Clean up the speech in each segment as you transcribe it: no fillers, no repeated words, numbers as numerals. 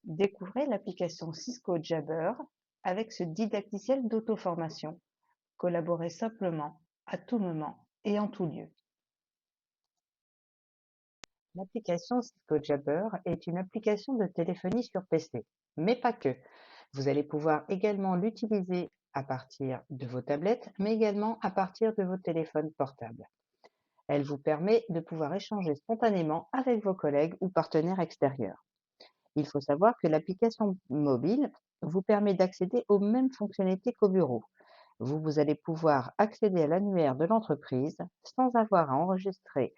Découvrez l'application Cisco Jabber avec ce didacticiel d'auto-formation. Collaborez simplement, à tout moment et en tout lieu. L'application Cisco Jabber est une application de téléphonie sur PC, mais pas que. Vous allez pouvoir également l'utiliser à partir de vos tablettes, mais également à partir de vos téléphones portables. Elle vous permet de pouvoir échanger spontanément avec vos collègues ou partenaires extérieurs. Il faut savoir que l'application mobile vous permet d'accéder aux mêmes fonctionnalités qu'au bureau. Vous allez pouvoir accéder à l'annuaire de l'entreprise sans avoir à enregistrer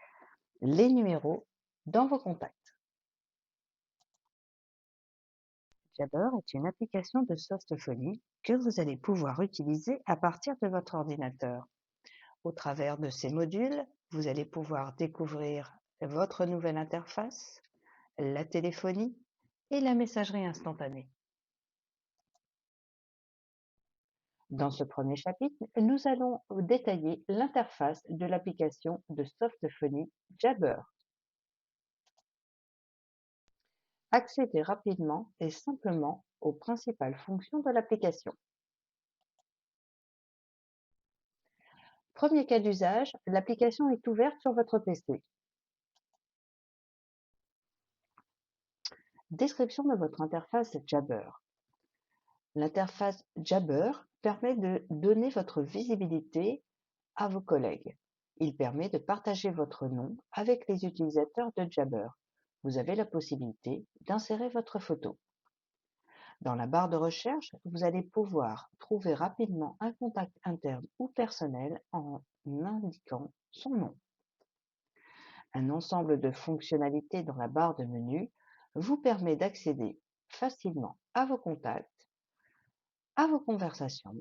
les numéros dans vos contacts. Jabber est une application de sostophonie que vous allez pouvoir utiliser à partir de votre ordinateur. Au travers de ces modules, vous allez pouvoir découvrir votre nouvelle interface, la téléphonie et la messagerie instantanée. Dans ce premier chapitre, nous allons détailler l'interface de l'application de softphonie Jabber. Accédez rapidement et simplement aux principales fonctions de l'application. Premier cas d'usage, l'application est ouverte sur votre PC. Description de votre interface Jabber. L'interface Jabber permet de donner votre visibilité à vos collègues. Il permet de partager votre nom avec les utilisateurs de Jabber. Vous avez la possibilité d'insérer votre photo. Dans la barre de recherche, vous allez pouvoir trouver rapidement un contact interne ou personnel en indiquant son nom. Un ensemble de fonctionnalités dans la barre de menu vous permet d'accéder facilement à vos contacts, à vos conversations,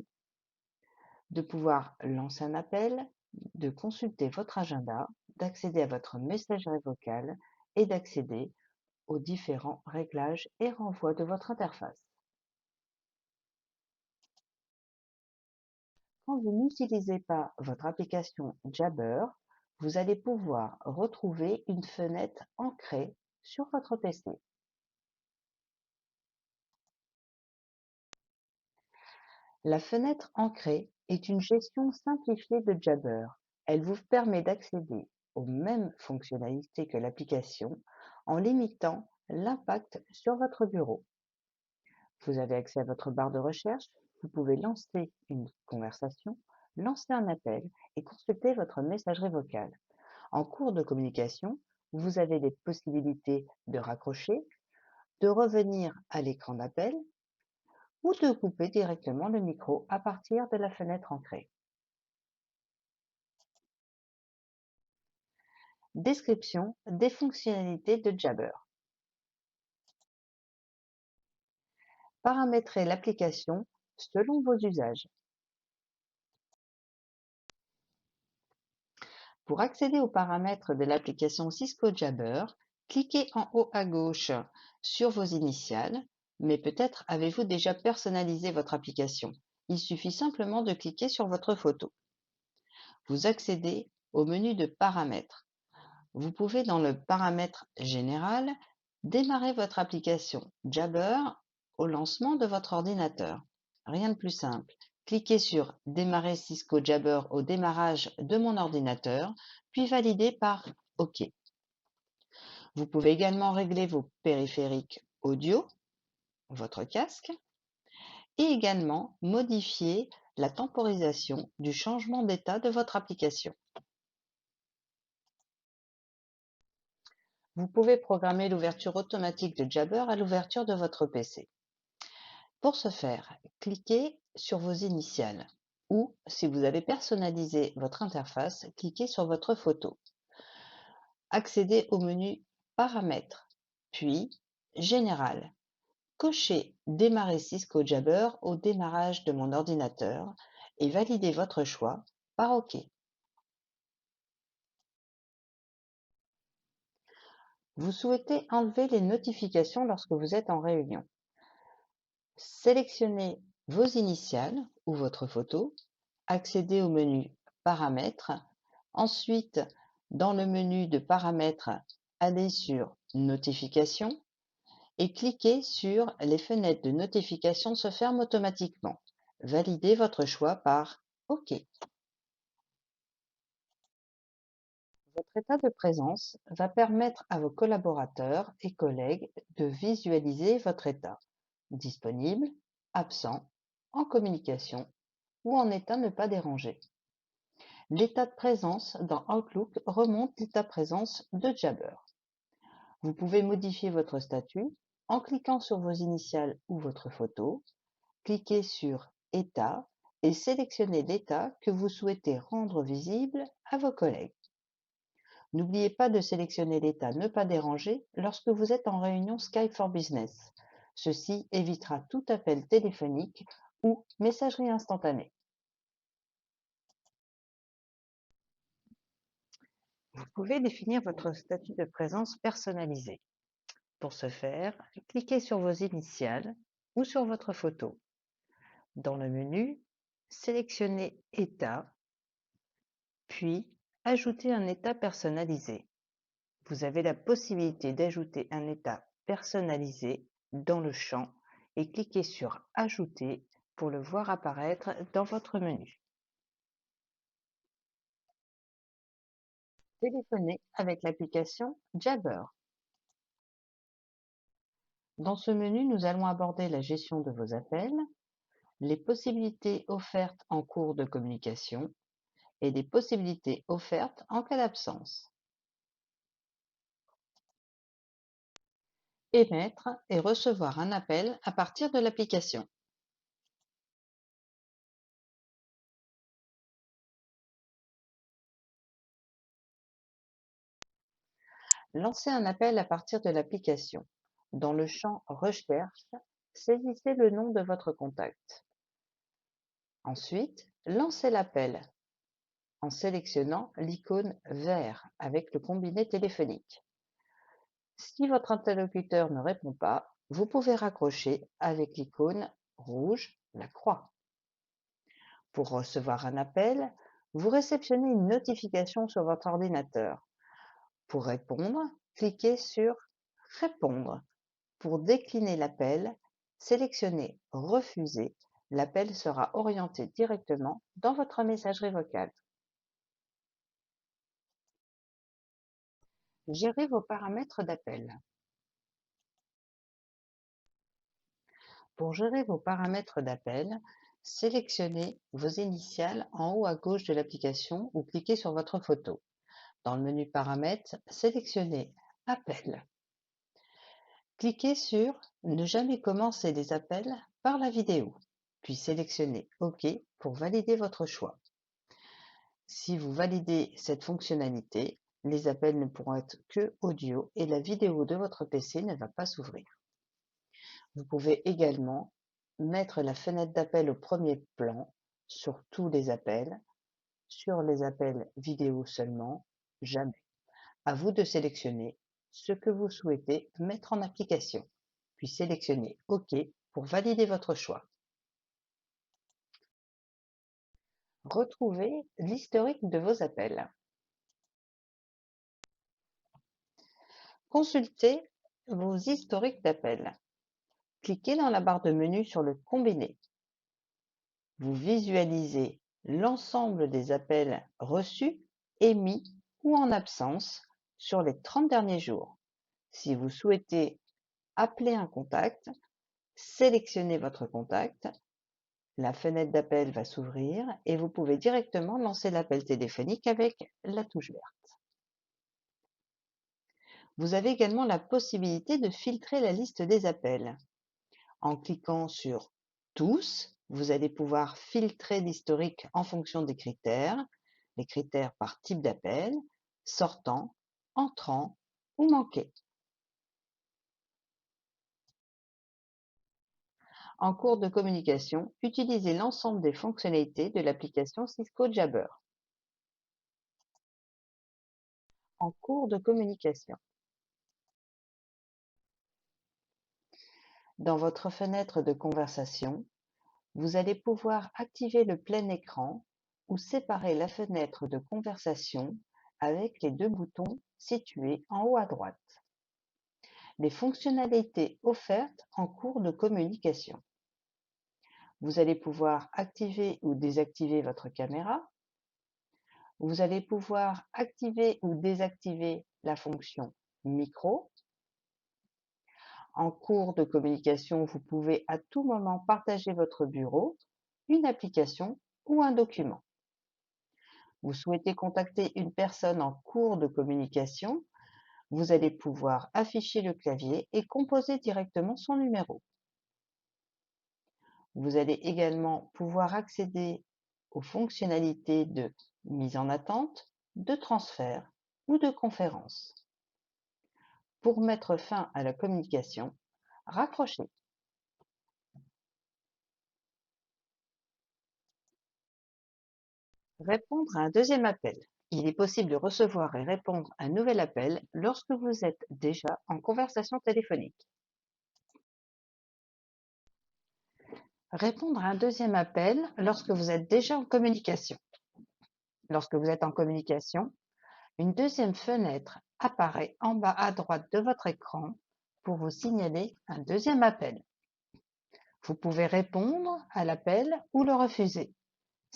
de pouvoir lancer un appel, de consulter votre agenda, d'accéder à votre messagerie vocale et d'accéder aux différents réglages et renvois de votre interface. Quand vous n'utilisez pas votre application Jabber, vous allez pouvoir retrouver une fenêtre ancrée sur votre PC. La fenêtre ancrée est une gestion simplifiée de Jabber. Elle vous permet d'accéder aux mêmes fonctionnalités que l'application en limitant l'impact sur votre bureau. Vous avez accès à votre barre de recherche, vous pouvez lancer une conversation, lancer un appel et consulter votre messagerie vocale. En cours de communication, vous avez les possibilités de raccrocher, de revenir à l'écran d'appel ou de couper directement le micro à partir de la fenêtre ancrée. Description des fonctionnalités de Jabber. Paramétrez l'application selon vos usages. Pour accéder aux paramètres de l'application Cisco Jabber, cliquez en haut à gauche sur vos initiales, mais peut-être avez-vous déjà personnalisé votre application. Il suffit simplement de cliquer sur votre photo. Vous accédez au menu de paramètres. Vous pouvez dans le paramètre général démarrer votre application Jabber au lancement de votre ordinateur. Rien de plus simple. Cliquez sur Démarrer Cisco Jabber au démarrage de mon ordinateur, puis validez par OK. Vous pouvez également régler vos périphériques audio, votre casque, et également modifier la temporisation du changement d'état de votre application. Vous pouvez programmer l'ouverture automatique de Jabber à l'ouverture de votre PC. Pour ce faire, cliquez sur vos initiales ou, si vous avez personnalisé votre interface, cliquez sur votre photo. Accédez au menu Paramètres, puis Général. Cochez Démarrer Cisco Jabber au démarrage de mon ordinateur et validez votre choix par OK. Vous souhaitez enlever les notifications lorsque vous êtes en réunion. Sélectionnez vos initiales ou votre photo, accédez au menu Paramètres, ensuite dans le menu de Paramètres, allez sur Notifications et cliquez sur les fenêtres de notification se ferment automatiquement. Validez votre choix par OK. Votre état de présence va permettre à vos collaborateurs et collègues de visualiser votre état, disponible, absent, en communication ou en état ne pas déranger. L'état de présence dans Outlook remonte l'état de présence de Jabber. Vous pouvez modifier votre statut en cliquant sur vos initiales ou votre photo. Cliquez sur État et sélectionnez l'état que vous souhaitez rendre visible à vos collègues. N'oubliez pas de sélectionner l'état Ne pas déranger lorsque vous êtes en réunion Skype for Business. Ceci évitera tout appel téléphonique ou messagerie instantanée. Vous pouvez définir votre statut de présence personnalisé. Pour ce faire, cliquez sur vos initiales ou sur votre photo. Dans le menu, sélectionnez État, puis Ajouter un état personnalisé. Vous avez la possibilité d'ajouter un état personnalisé dans le champ et cliquez sur Ajouter pour le voir apparaître dans votre menu. Téléphonez avec l'application Jabber. Dans ce menu, nous allons aborder la gestion de vos appels, les possibilités offertes en cours de communication et les possibilités offertes en cas d'absence. Émettre et recevoir un appel à partir de l'application. Lancez un appel à partir de l'application. Dans le champ Recherche, saisissez le nom de votre contact. Ensuite, lancez l'appel en sélectionnant l'icône vert avec le combiné téléphonique. Si votre interlocuteur ne répond pas, vous pouvez raccrocher avec l'icône rouge, la croix. Pour recevoir un appel, vous réceptionnez une notification sur votre ordinateur. Pour répondre, cliquez sur Répondre. Pour décliner l'appel, sélectionnez Refuser. L'appel sera orienté directement dans votre messagerie vocale. Gérez vos paramètres d'appel. Pour gérer vos paramètres d'appel, sélectionnez vos initiales en haut à gauche de l'application ou cliquez sur votre photo. Dans le menu Paramètres, sélectionnez Appel. Cliquez sur Ne jamais commencer les appels par la vidéo, puis sélectionnez OK pour valider votre choix. Si vous validez cette fonctionnalité, les appels ne pourront être que audio et la vidéo de votre PC ne va pas s'ouvrir. Vous pouvez également mettre la fenêtre d'appel au premier plan sur tous les appels, sur les appels vidéo seulement, jamais. À vous de sélectionner ce que vous souhaitez mettre en application, puis sélectionnez OK pour valider votre choix. Retrouvez l'historique de vos appels. Consultez vos historiques d'appels. Cliquez dans la barre de menu sur le combiné. Vous visualisez l'ensemble des appels reçus, émis ou en absence sur les 30 derniers jours. Si vous souhaitez appeler un contact, sélectionnez votre contact. La fenêtre d'appel va s'ouvrir et vous pouvez directement lancer l'appel téléphonique avec la touche verte. Vous avez également la possibilité de filtrer la liste des appels. En cliquant sur Tous, vous allez pouvoir filtrer l'historique en fonction des critères, les critères par type d'appel, sortant, entrant ou manqué. En cours de communication, utilisez l'ensemble des fonctionnalités de l'application Cisco Jabber. En cours de communication. Dans votre fenêtre de conversation, vous allez pouvoir activer le plein écran ou séparer la fenêtre de conversation avec les deux boutons situés en haut à droite. les fonctionnalités offertes en cours de communication. Vous allez pouvoir activer ou désactiver votre caméra. Vous allez pouvoir activer ou désactiver la fonction micro. En cours de communication, vous pouvez à tout moment partager votre bureau, une application ou un document. Vous souhaitez contacter une personne en cours de communication, vous allez pouvoir afficher le clavier et composer directement son numéro. Vous allez également pouvoir accéder aux fonctionnalités de mise en attente, de transfert ou de conférence. Pour mettre fin à la communication, raccrochez. Répondre à un deuxième appel. Il est possible de recevoir et répondre à un nouvel appel lorsque vous êtes déjà en conversation téléphonique. Répondre à un deuxième appel lorsque vous êtes déjà en communication. Lorsque vous êtes en communication, une deuxième fenêtre apparaît en bas à droite de votre écran pour vous signaler un deuxième appel. Vous pouvez répondre à l'appel ou le refuser.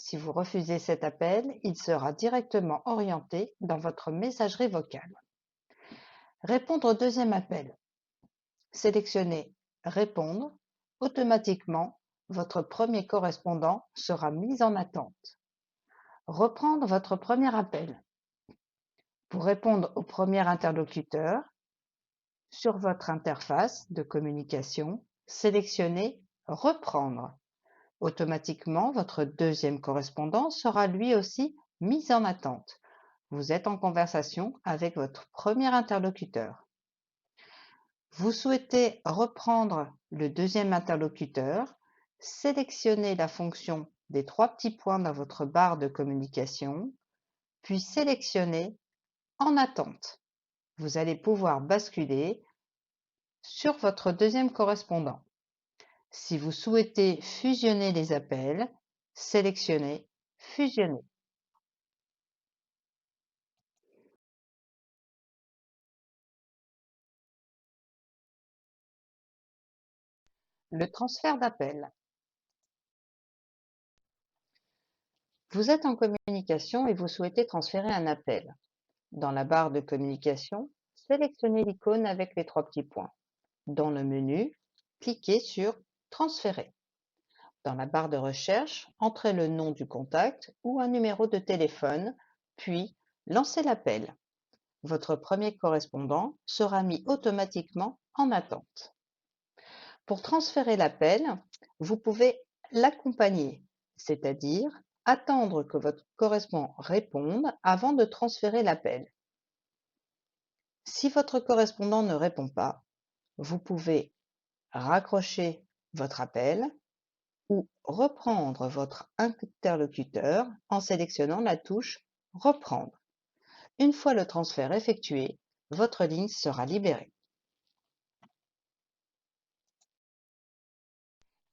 Si vous refusez cet appel, il sera directement orienté dans votre messagerie vocale. Répondre au deuxième appel. Sélectionnez Répondre. Automatiquement, votre premier correspondant sera mis en attente. Reprendre votre premier appel. Pour répondre au premier interlocuteur, sur votre interface de communication, sélectionnez Reprendre. Automatiquement, votre deuxième correspondant sera lui aussi mis en attente. Vous êtes en conversation avec votre premier interlocuteur. Vous souhaitez reprendre le deuxième interlocuteur, sélectionnez la fonction des trois petits points dans votre barre de communication, puis sélectionnez En attente. Vous allez pouvoir basculer sur votre deuxième correspondant. Si vous souhaitez fusionner les appels, sélectionnez Fusionner. Le transfert d'appel. Vous êtes en communication et vous souhaitez transférer un appel. Dans la barre de communication, sélectionnez l'icône avec les trois petits points. Dans le menu, cliquez sur Transférer. Dans la barre de recherche, entrez le nom du contact ou un numéro de téléphone, puis lancez l'appel. Votre premier correspondant sera mis automatiquement en attente. Pour transférer l'appel, vous pouvez l'accompagner, c'est-à-dire attendre que votre correspondant réponde avant de transférer l'appel. Si votre correspondant ne répond pas, vous pouvez raccrocher votre appel ou reprendre votre interlocuteur en sélectionnant la touche Reprendre. Une fois le transfert effectué, votre ligne sera libérée.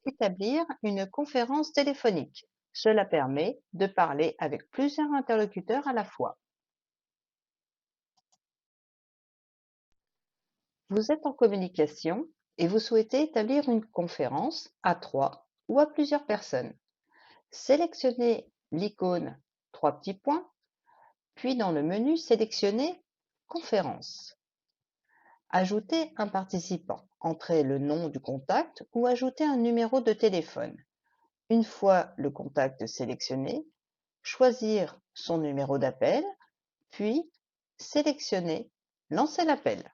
Établir une conférence téléphonique. Cela permet de parler avec plusieurs interlocuteurs à la fois. Vous êtes en communication et vous souhaitez établir une conférence à 3 ou à plusieurs personnes. Sélectionnez l'icône trois petits points, puis dans le menu, sélectionnez Conférence. Ajoutez un participant. Entrez le nom du contact ou ajoutez un numéro de téléphone. Une fois le contact sélectionné, choisir son numéro d'appel, puis sélectionner Lancer l'appel.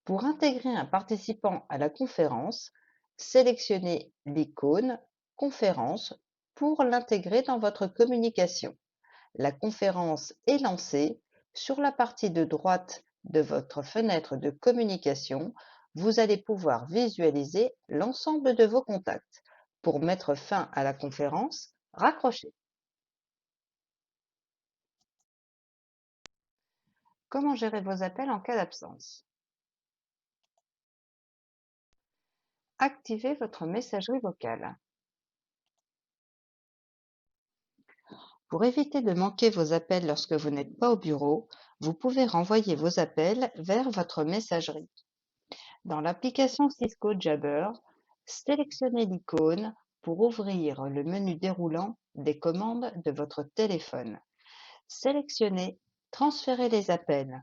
Pour intégrer un participant à la conférence, sélectionnez l'icône Conférence pour l'intégrer dans votre communication. La conférence est lancée. Sur la partie de droite de votre fenêtre de communication, vous allez pouvoir visualiser l'ensemble de vos contacts. Pour mettre fin à la conférence, raccrochez. Comment gérer vos appels en cas d'absence? Activez votre messagerie vocale. Pour éviter de manquer vos appels lorsque vous n'êtes pas au bureau, Vous pouvez renvoyer vos appels vers votre messagerie. Dans l'application Cisco Jabber, sélectionnez l'icône pour ouvrir le menu déroulant des commandes de votre téléphone. Sélectionnez Transférer les appels.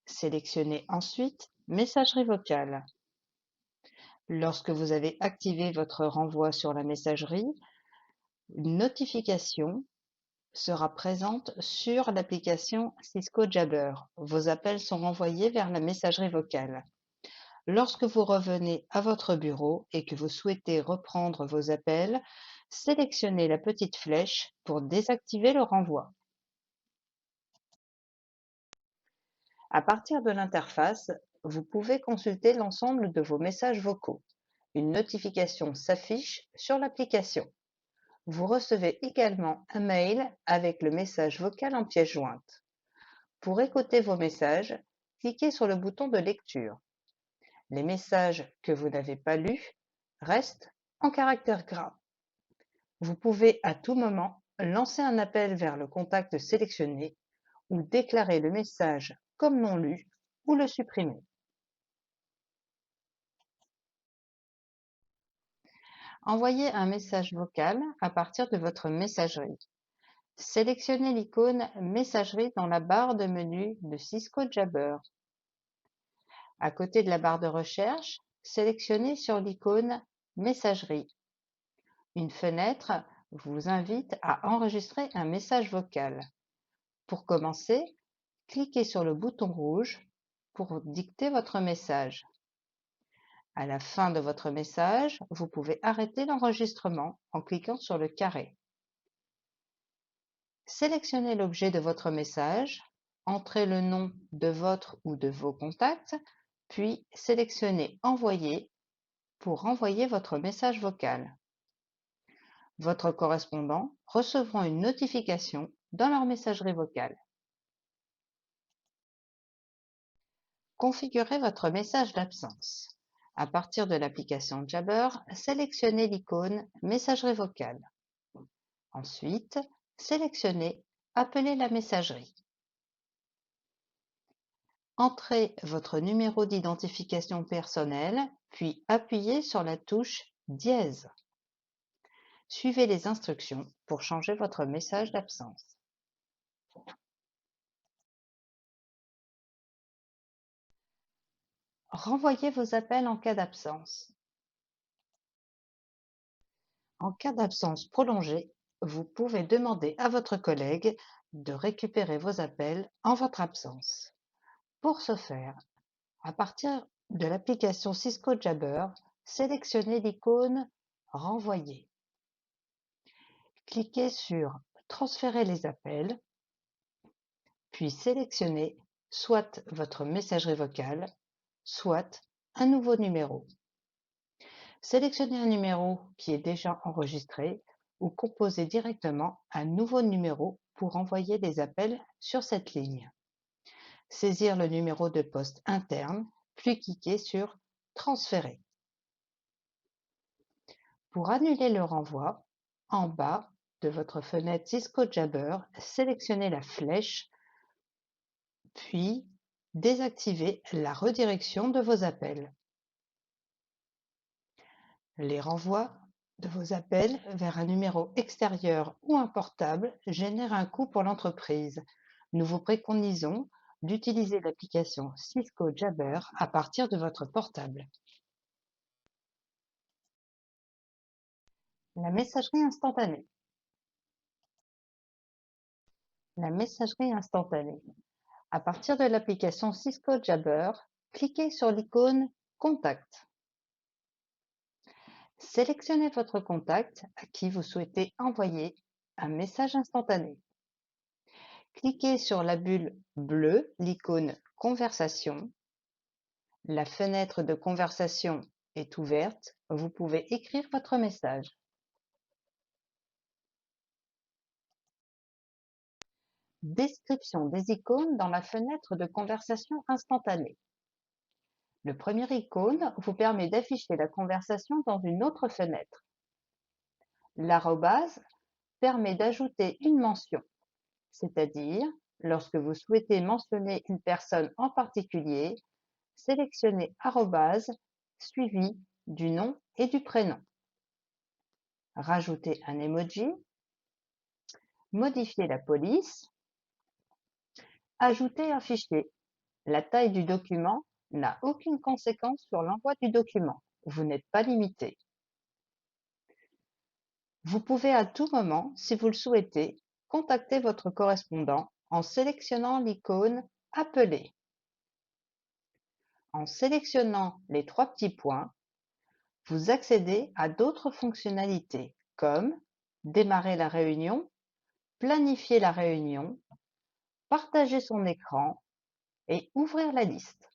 Sélectionnez ensuite Messagerie vocale. Lorsque vous avez activé votre renvoi sur la messagerie, une notification sera présente sur l'application Cisco Jabber. Vos appels sont renvoyés vers la messagerie vocale. Lorsque vous revenez à votre bureau et que vous souhaitez reprendre vos appels, sélectionnez la petite flèche pour désactiver le renvoi. À partir de l'interface, vous pouvez consulter l'ensemble de vos messages vocaux. Une notification s'affiche sur l'application. Vous recevez également un mail avec le message vocal en pièce jointe. Pour écouter vos messages, cliquez sur le bouton de lecture. Les messages que vous n'avez pas lus restent en caractères gras. Vous pouvez à tout moment lancer un appel vers le contact sélectionné ou déclarer le message comme non lu ou le supprimer. Envoyez un message vocal à partir de votre messagerie. Sélectionnez l'icône Messagerie dans la barre de menu de Cisco Jabber. À côté de la barre de recherche, sélectionnez sur l'icône Messagerie. Une fenêtre vous invite à enregistrer un message vocal. Pour commencer, cliquez sur le bouton rouge pour dicter votre message. À la fin de votre message, vous pouvez arrêter l'enregistrement en cliquant sur le carré. Sélectionnez l'objet de votre message, entrez le nom de votre ou de vos contacts, puis sélectionnez Envoyer pour envoyer votre message vocal. Votre correspondant recevront une notification dans leur messagerie vocale. Configurez votre message d'absence. À partir de l'application Jabber, sélectionnez l'icône Messagerie vocale. Ensuite, sélectionnez Appeler la messagerie. Entrez votre numéro d'identification personnelle, puis appuyez sur la touche dièse. Suivez les instructions pour changer votre message d'absence. Renvoyez vos appels en cas d'absence. En cas d'absence prolongée, vous pouvez demander à votre collègue de récupérer vos appels en votre absence. Pour ce faire, à partir de l'application Cisco Jabber, sélectionnez l'icône Renvoyer. Cliquez sur Transférer les appels, puis sélectionnez soit votre messagerie vocale, soit un nouveau numéro. Sélectionnez un numéro qui est déjà enregistré ou composez directement un nouveau numéro pour envoyer des appels sur cette ligne. Saisir le numéro de poste interne, puis cliquez sur Transférer. Pour annuler le renvoi, en bas de votre fenêtre Cisco Jabber, sélectionnez la flèche, puis désactivez la redirection de vos appels. Les renvois de vos appels vers un numéro extérieur ou un portable génèrent un coût pour l'entreprise. Nous vous préconisons d'utiliser l'application Cisco Jabber à partir de votre portable. La messagerie instantanée. La messagerie instantanée. À partir de l'application Cisco Jabber, cliquez sur l'icône Contact. Sélectionnez votre contact à qui vous souhaitez envoyer un message instantané. Cliquez sur la bulle bleue, l'icône Conversation. La fenêtre de conversation est ouverte. Vous pouvez écrire votre message. Description des icônes dans la fenêtre de conversation instantanée. Le premier icône vous permet d'afficher la conversation dans une autre fenêtre. L'arrobase permet d'ajouter une mention, c'est-à-dire Lorsque vous souhaitez mentionner une personne en particulier, sélectionnez arrobase suivi du nom et du prénom. Rajoutez un emoji, modifier la police, ajouter un fichier. La taille du document n'a aucune conséquence sur l'envoi du document. Vous n'êtes pas limité. Vous pouvez à tout moment, si vous le souhaitez, contacter votre correspondant en sélectionnant l'icône Appeler. En sélectionnant les 3 petits points, vous accédez à d'autres fonctionnalités comme démarrer la réunion, planifier la réunion, partager son écran et ouvrir la liste.